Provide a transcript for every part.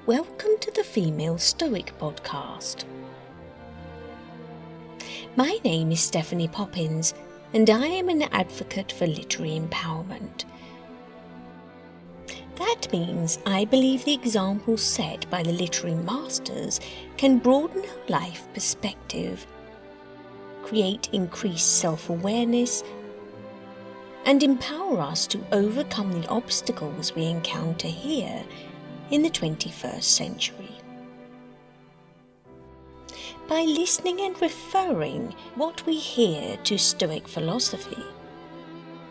Welcome to the Female Stoic podcast. My name is Stephanie Poppins, and I am an advocate for literary empowerment. That means I believe the examples set by the literary masters can broaden our life perspective, create increased self-awareness, and empower us to overcome the obstacles we encounter here in the 21st century. By listening and referring what we hear to Stoic philosophy,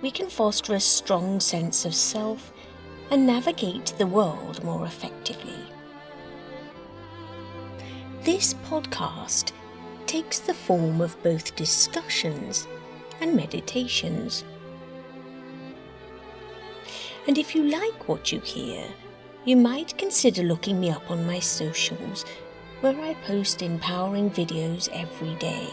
we can foster a strong sense of self and navigate the world more effectively. This podcast takes the form of both discussions and meditations. And if you like what you hear, you might consider looking me up on my socials, where I post empowering videos every day.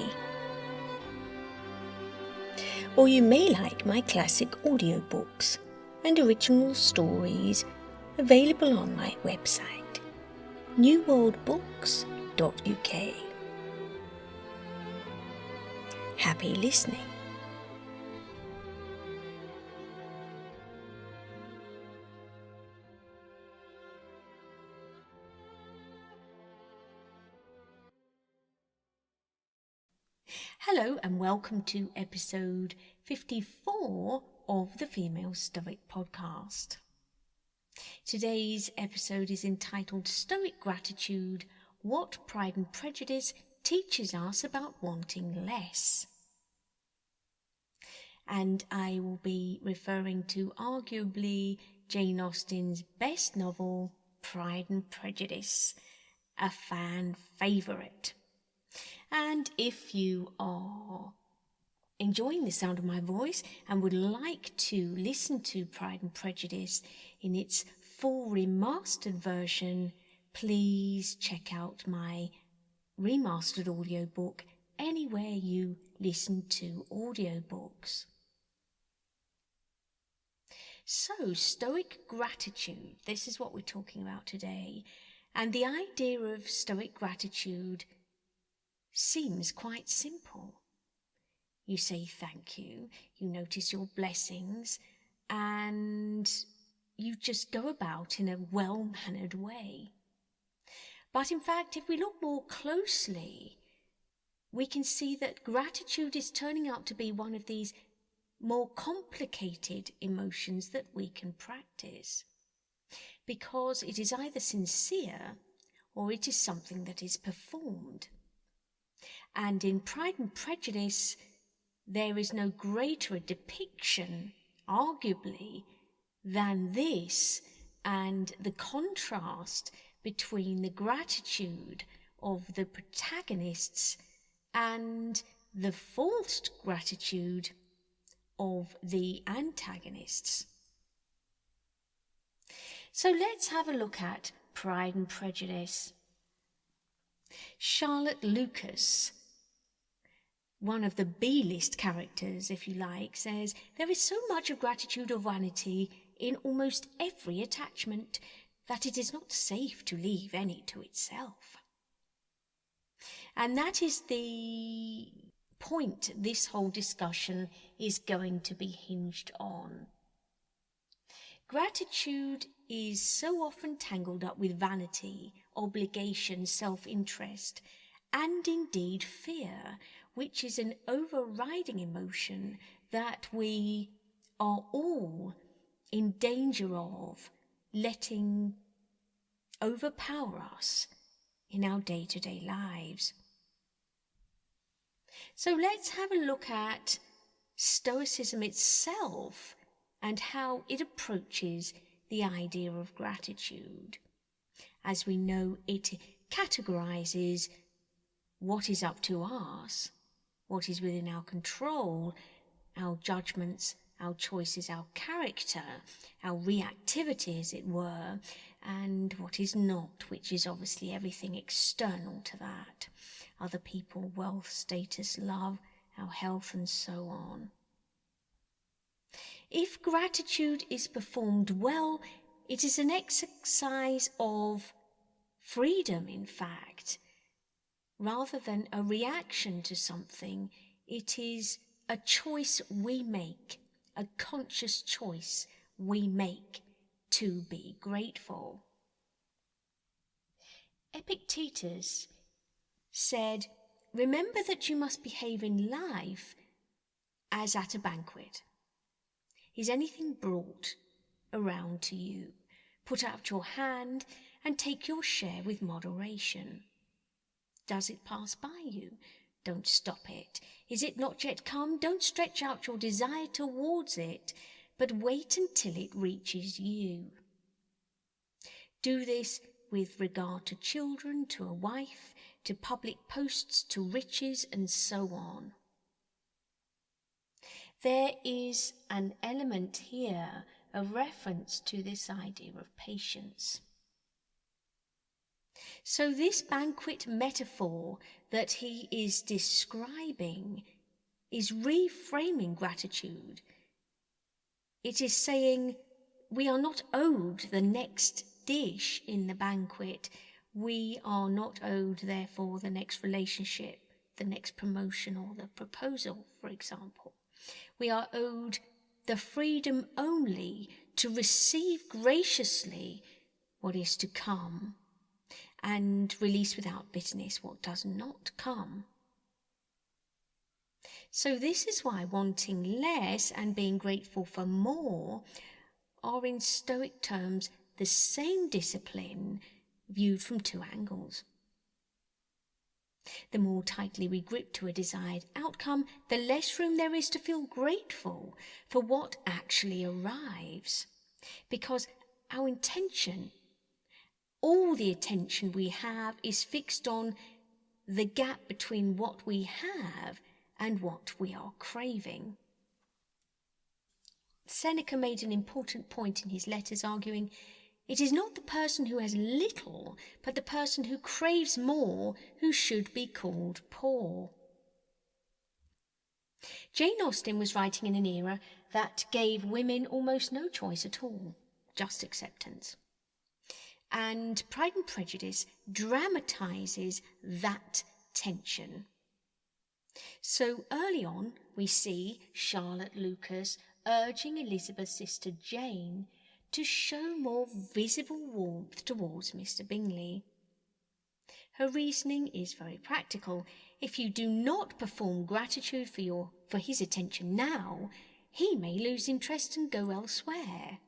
Or you may like my classic audiobooks and original stories available on my website, newworldbooks.uk. Happy listening. Hello and welcome to episode 54 of the Female Stoic podcast. Today's episode is entitled Stoic Gratitude, What Pride and Prejudice Teaches Us About Wanting Less. And I will be referring to arguably Jane Austen's best novel, Pride and Prejudice, a fan favourite. And if you are enjoying the sound of my voice and would like to listen to Pride and Prejudice in its full remastered version, please check out my remastered audiobook anywhere you listen to audiobooks. So, Stoic gratitude, this is what we're talking about today. And the idea of Stoic gratitude seems quite simple. You say thank you, you notice your blessings, and you just go about in a well-mannered way. But in fact, if we look more closely, we can see that gratitude is turning out to be one of these more complicated emotions that we can practice, because it is either sincere or it is something that is performed. And in Pride and Prejudice, there is no greater a depiction, arguably, than this, and the contrast between the gratitude of the protagonists and the forced gratitude of the antagonists. So let's have a look at Pride and Prejudice. Charlotte Lucas, one of the B-list characters, if you like, says, "There is so much of gratitude or vanity in almost every attachment that it is not safe to leave any to itself." And that is the point this whole discussion is going to be hinged on. Gratitude is so often tangled up with vanity, obligation, self-interest, and indeed fear, which is an overriding emotion that we are all in danger of letting overpower us in our day-to-day lives. So let's have a look at Stoicism itself and how it approaches the idea of gratitude. As we know, it categorizes what is up to us, what is within our control, our judgments, our choices, our character, our reactivity, as it were, and what is not, which is obviously everything external to that. Other people, wealth, status, love, our health, and so on. If gratitude is performed well, it is an exercise of freedom, in fact, rather than a reaction to something. It is a choice we make, a conscious choice we make to be grateful. Epictetus said, "Remember that you must behave in life as at a banquet. Is anything brought around to you? Put out your hand and take your share with moderation. Does it pass by you? Don't stop it. Is it not yet come? Don't stretch out your desire towards it, but wait until it reaches you. Do this with regard to children, to a wife, to public posts, to riches, and so on." There is an element here of reference to this idea of patience. So this banquet metaphor that he is describing is reframing gratitude. It is saying we are not owed the next dish in the banquet. We are not owed, therefore, the next relationship, the next promotion, or the proposal, for example. We are owed the freedom only to receive graciously what is to come and release without bitterness what does not come. So this is why wanting less and being grateful for more are in Stoic terms the same discipline viewed from two angles. The more tightly we grip to a desired outcome, the less room there is to feel grateful for what actually arrives. Because our intention, all the attention we have, is fixed on the gap between what we have and what we are craving. Seneca made an important point in his letters, arguing, "It is not the person who has little, but the person who craves more, who should be called poor." Jane Austen was writing in an era that gave women almost no choice at all, just acceptance. And Pride and Prejudice dramatises that tension. So early on, we see Charlotte Lucas urging Elizabeth's sister Jane to show more visible warmth towards Mr. Bingley. Her reasoning is very practical. If you do not perform gratitude for his attention now, he may lose interest and go elsewhere.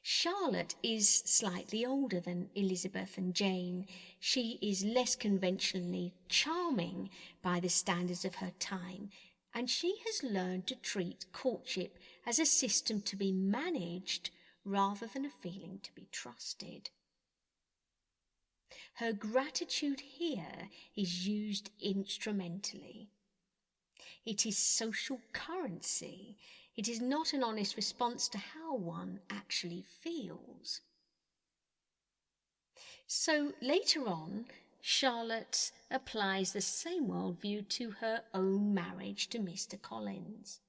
Charlotte is slightly older than Elizabeth and Jane. She is less conventionally charming by the standards of her time, and she has learned to treat courtship as a system to be managed rather than a feeling to be trusted. Her gratitude here is used instrumentally. It is social currency. It is not an honest response to how one actually feels. So later on, Charlotte applies the same worldview to her own marriage to Mr. Collins.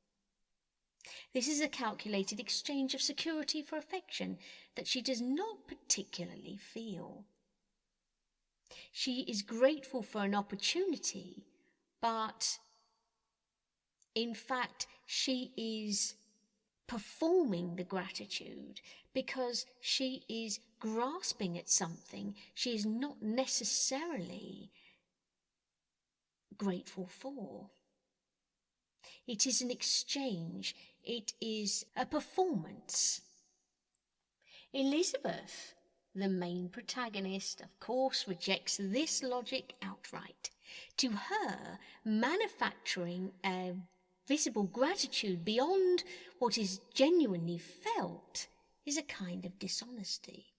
This is a calculated exchange of security for affection that she does not particularly feel. She is grateful for an opportunity, but in fact, she is performing the gratitude because she is grasping at something she is not necessarily grateful for. It is an exchange. It is a performance. Elizabeth, the main protagonist, of course, rejects this logic outright. To her, manufacturing a visible gratitude beyond what is genuinely felt is a kind of dishonesty.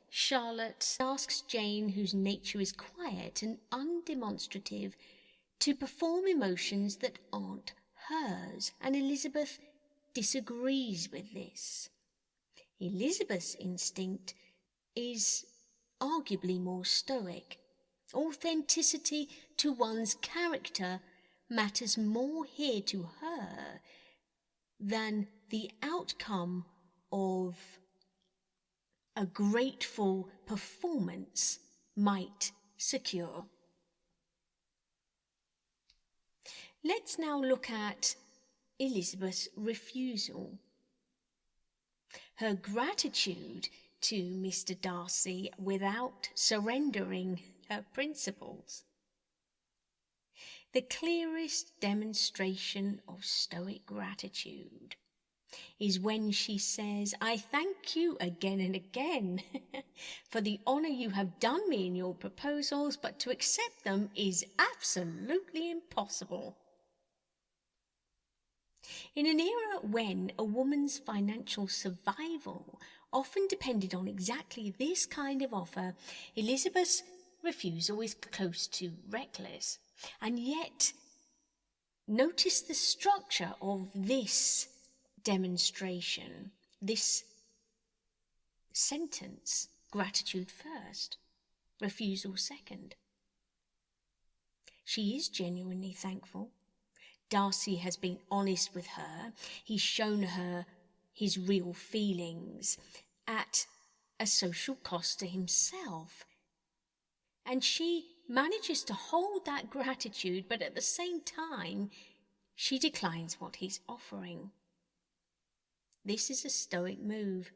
Charlotte asks Jane, whose nature is quiet and undemonstrative, to perform emotions that aren't hers, and Elizabeth disagrees with this. Elizabeth's instinct is arguably more stoic. Authenticity to one's character matters more here to her than the outcome of a grateful performance might secure. Let's now look at Elizabeth's refusal. Her gratitude to Mr. Darcy without surrendering her principles. The clearest demonstration of Stoic gratitude is when she says, "I thank you again and again for the honour you have done me in your proposals, but to accept them is absolutely impossible." In an era when a woman's financial survival often depended on exactly this kind of offer, Elizabeth's refusal is close to reckless. And yet, notice the structure of this demonstration, this sentence: gratitude first, refusal second. She is genuinely thankful. Darcy has been honest with her. He's shown her his real feelings at a social cost to himself. And she manages to hold that gratitude, but at the same time, she declines what he's offering. This is a Stoic move.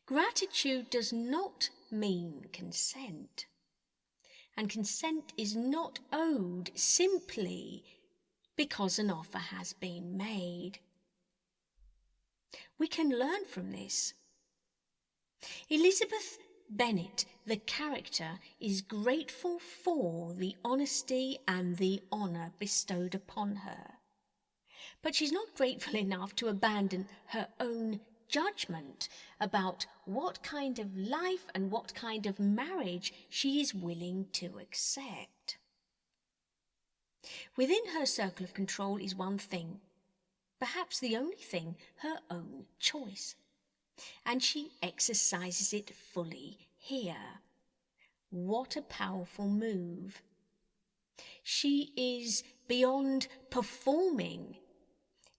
Gratitude does not mean consent. And consent is not owed simply because an offer has been made. We can learn from this. Elizabeth Bennet, the character, is grateful for the honesty and the honour bestowed upon her. But she's not grateful enough to abandon her own judgment about what kind of life and what kind of marriage she is willing to accept. Within her circle of control is one thing, perhaps the only thing, her own choice. And she exercises it fully here. What a powerful move. She is beyond performing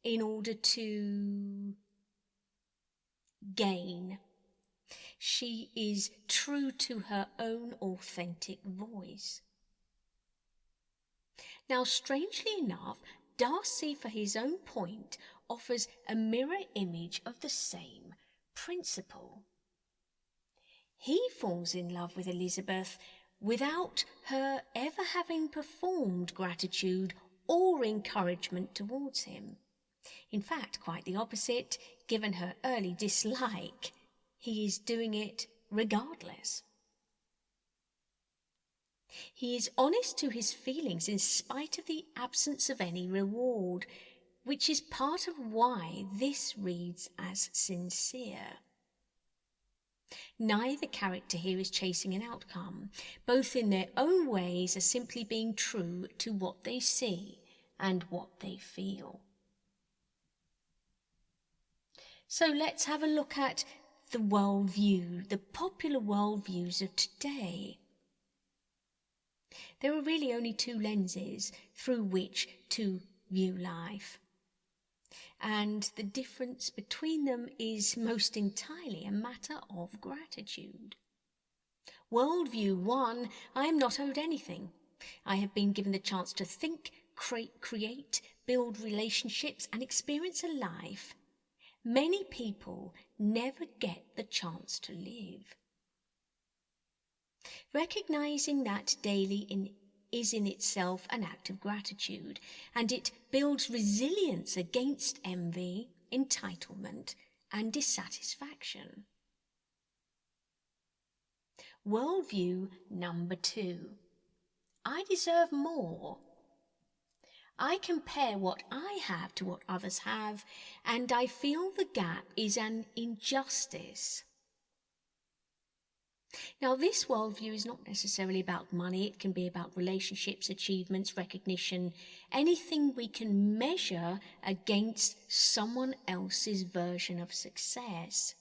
in order to gain. She is true to her own authentic voice. Now, strangely enough, Darcy, for his own point, offers a mirror image of the same principle. He falls in love with Elizabeth without her ever having performed gratitude or encouragement towards him. In fact, quite the opposite. Given her early dislike, he is doing it regardless. He is honest to his feelings in spite of the absence of any reward, which is part of why this reads as sincere. Neither character here is chasing an outcome. Both in their own ways are simply being true to what they see and what they feel. So let's have a look at the worldview, the popular worldviews of today. There are really only two lenses through which to view life. And the difference between them is most entirely a matter of gratitude. Worldview 1, I am not owed anything. I have been given the chance to think, create, build relationships and experience a life many people never get the chance to live. Recognizing that daily is in itself an act of gratitude, and it builds resilience against envy, entitlement, and dissatisfaction. Worldview number 2. I deserve more. I compare what I have to what others have, and I feel the gap is an injustice. Now, this worldview is not necessarily about money. It can be about relationships, achievements, recognition, anything we can measure against someone else's version of success.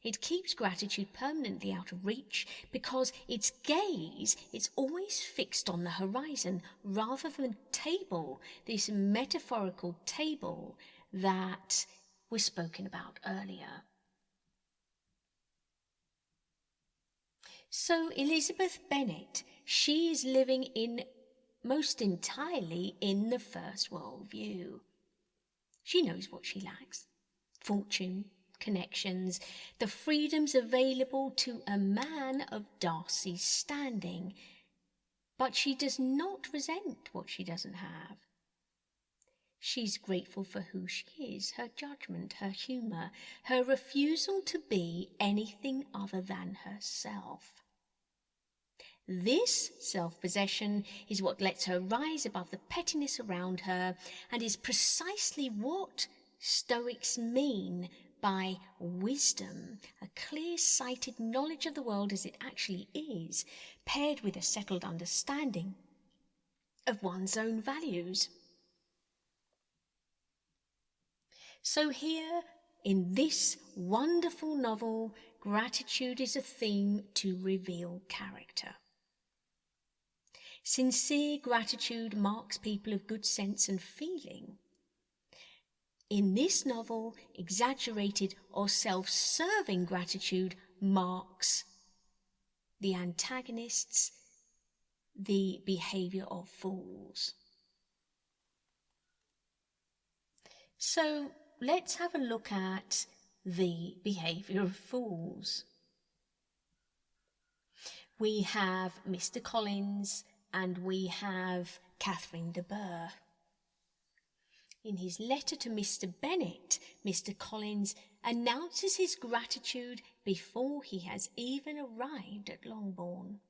It keeps gratitude permanently out of reach because its gaze is always fixed on the horizon rather than table, this metaphorical table that was spoken about earlier. So Elizabeth Bennet, she is living in most entirely in the first world view. She knows what she lacks: fortune, connections, the freedoms available to a man of Darcy's standing. But she does not resent what she doesn't have. She's grateful for who she is, her judgment, her humour, her refusal to be anything other than herself. This self-possession is what lets her rise above the pettiness around her, and is precisely what Stoics mean by wisdom, a clear-sighted knowledge of the world as it actually is, paired with a settled understanding of one's own values. So here, in this wonderful novel, gratitude is a theme to reveal character. Sincere gratitude marks people of good sense and feeling. In this novel, exaggerated or self-serving gratitude marks the antagonists, the behaviour of fools. So let's have a look at the behaviour of fools. We have Mr. Collins and we have Catherine de Bourgh. In his letter to Mr. Bennet, Mr. Collins announces his gratitude before he has even arrived at Longbourn.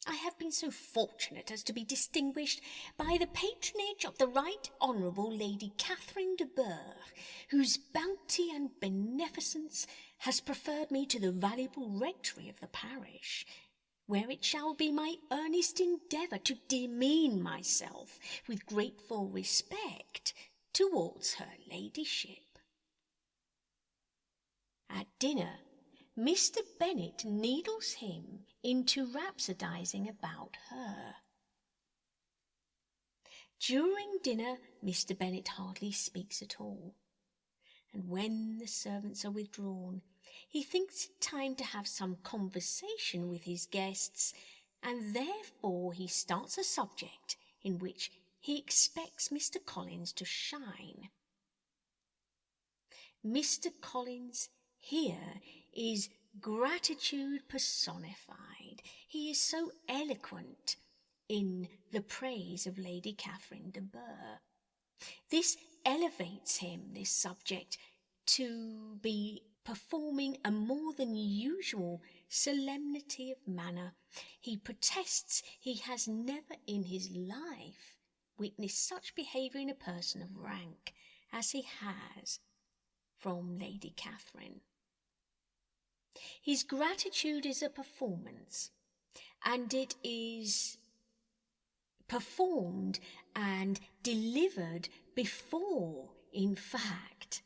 I have been so fortunate as to be distinguished by the patronage of the Right Honourable Lady Catherine de Bourgh, whose bounty and beneficence has preferred me to the valuable rectory of the parish, where it shall be my earnest endeavour to demean myself with grateful respect towards her ladyship. At dinner, Mr. Bennet needles him into rhapsodising about her. During dinner, Mr. Bennet hardly speaks at all, and when the servants are withdrawn, he thinks it time to have some conversation with his guests, and therefore he starts a subject in which he expects Mr. Collins to shine. Mr. Collins here is gratitude personified. He is so eloquent in the praise of Lady Catherine de Bourgh. This elevates him, this subject, to be performing a more than usual solemnity of manner. He protests he has never in his life witnessed such behaviour in a person of rank as he has from Lady Catherine. His gratitude is a performance, and it is performed and delivered before, in fact,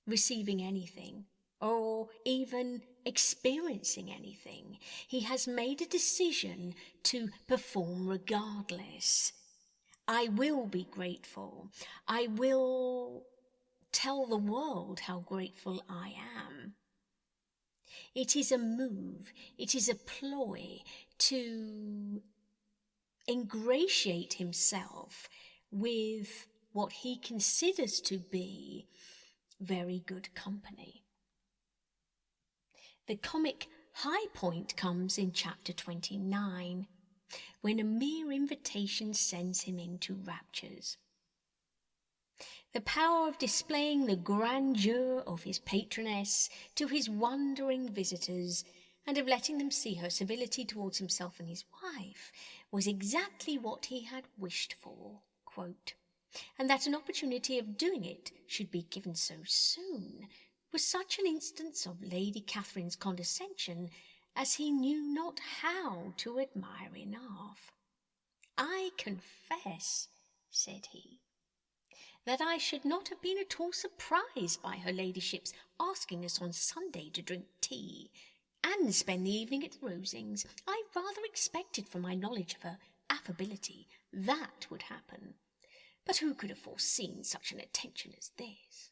receiving anything or even experiencing anything. He has made a decision to perform regardless. I will be grateful. I will tell the world how grateful I am. It is a move, it is a ploy to ingratiate himself with what he considers to be very good company. The comic high point comes in chapter 29, when a mere invitation sends him into raptures. The power of displaying the grandeur of his patroness to his wondering visitors, and of letting them see her civility towards himself and his wife, was exactly what he had wished for, quote, and that an opportunity of doing it should be given so soon was such an instance of Lady Catherine's condescension as he knew not how to admire enough. I confess, said he, that I should not have been at all surprised by her ladyship's asking us on Sunday to drink tea and spend the evening at the Rosings. I rather expected, from my knowledge of her affability, that would happen. But who could have foreseen such an attention as this?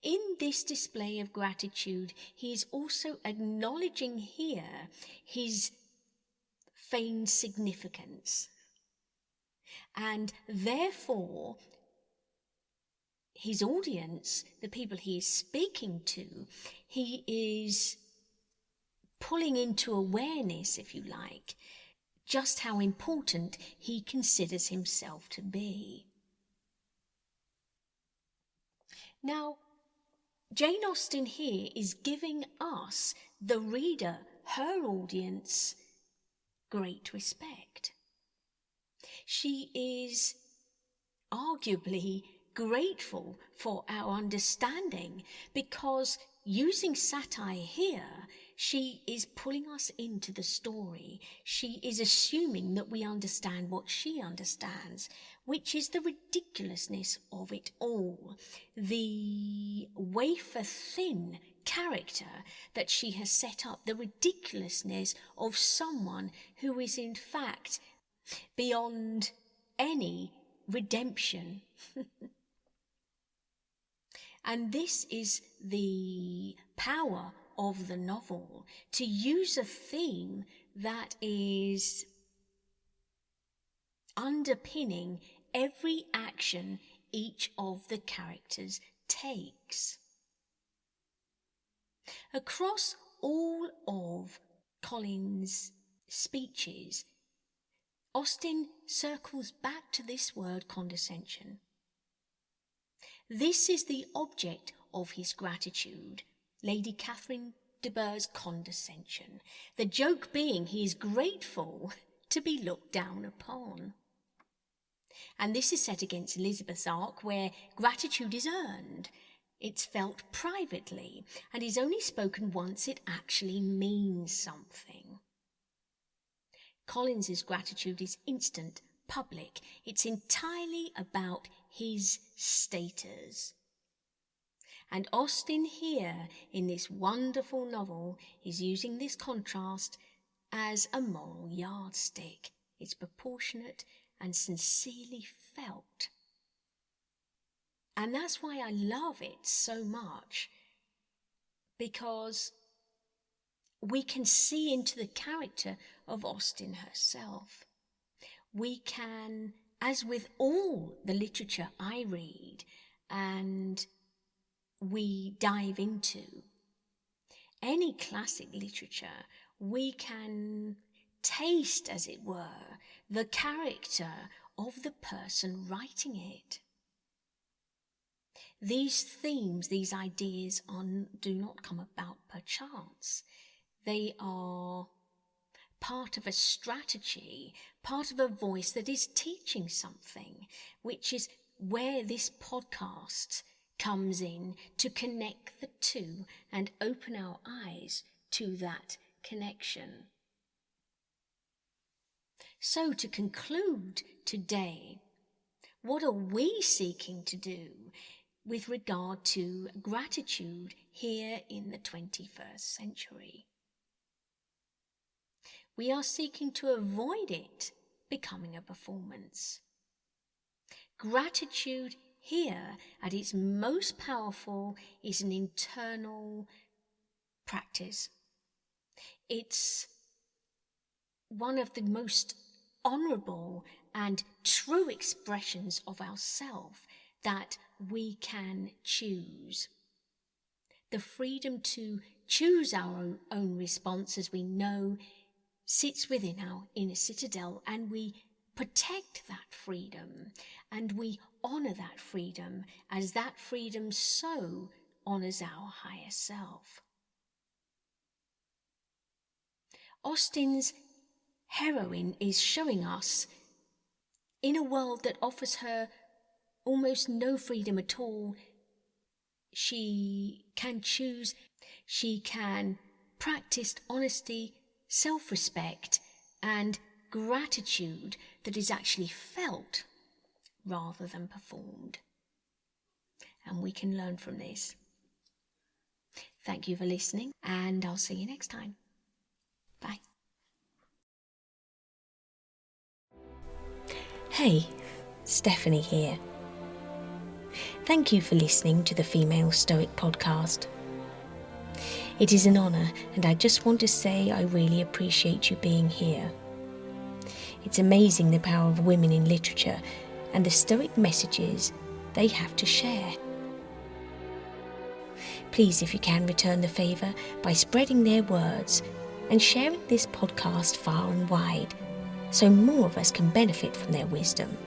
In this display of gratitude, he is also acknowledging here his feigned significance. And therefore, his audience, the people he is speaking to, he is pulling into awareness, if you like, just how important he considers himself to be. Now, Jane Austen here is giving us, the reader, her audience, great respect. She is arguably grateful for our understanding, because using satire here, she is pulling us into the story. She is assuming that we understand what she understands, which is the ridiculousness of it all. The wafer-thin character that she has set up, the ridiculousness of someone who is in fact beyond any redemption. And this is the power of the novel, to use a theme that is underpinning every action each of the characters takes. Across all of Collins' speeches, Austen circles back to this word condescension. This is the object of his gratitude, Lady Catherine de Bourgh's condescension. The joke being he is grateful to be looked down upon. And this is set against Elizabeth's arc, where gratitude is earned. It's felt privately, and is only spoken once it actually means something. Collins's gratitude is instant, public. It's entirely about his status. And Austen here, in this wonderful novel, is using this contrast as a moral yardstick. It's proportionate and sincerely felt. And that's why I love it so much, because we can see into the character of Austen herself. We can, as with all the literature I read and we dive into, any classic literature, we can taste, as it were, the character of the person writing it. These themes, these ideas do not come about per chance. They are part of a strategy, part of a voice that is teaching something, which is where this podcast comes in to connect the two and open our eyes to that connection. So to conclude today, what are we seeking to do with regard to gratitude here in the 21st century? We are seeking to avoid it becoming a performance. Gratitude here, at its most powerful, is an internal practice. It's one of the most honourable and true expressions of ourself that we can choose. The freedom to choose our own response, as we know, sits within our inner citadel, and we protect that freedom and we honour that freedom, as that freedom so honours our higher self. Austen's heroine is showing us, in a world that offers her almost no freedom at all, she can choose, she can practice honesty, self-respect and gratitude that is actually felt rather than performed. And we can learn from this. Thank you for listening, and I'll see you next time. Bye. Hey, Stephanie here. Thank you for listening to the Female Stoic podcast. It is an honour, and I just want to say I really appreciate you being here. It's amazing the power of women in literature and the Stoic messages they have to share. Please, if you can, return the favour by spreading their words and sharing this podcast far and wide, so more of us can benefit from their wisdom.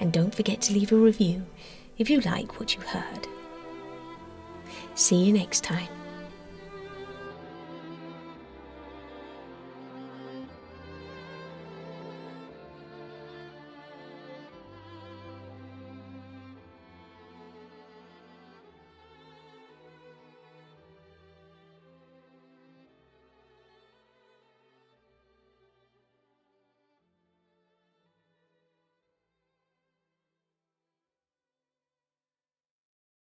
And don't forget to leave a review if you like what you heard. See you next time.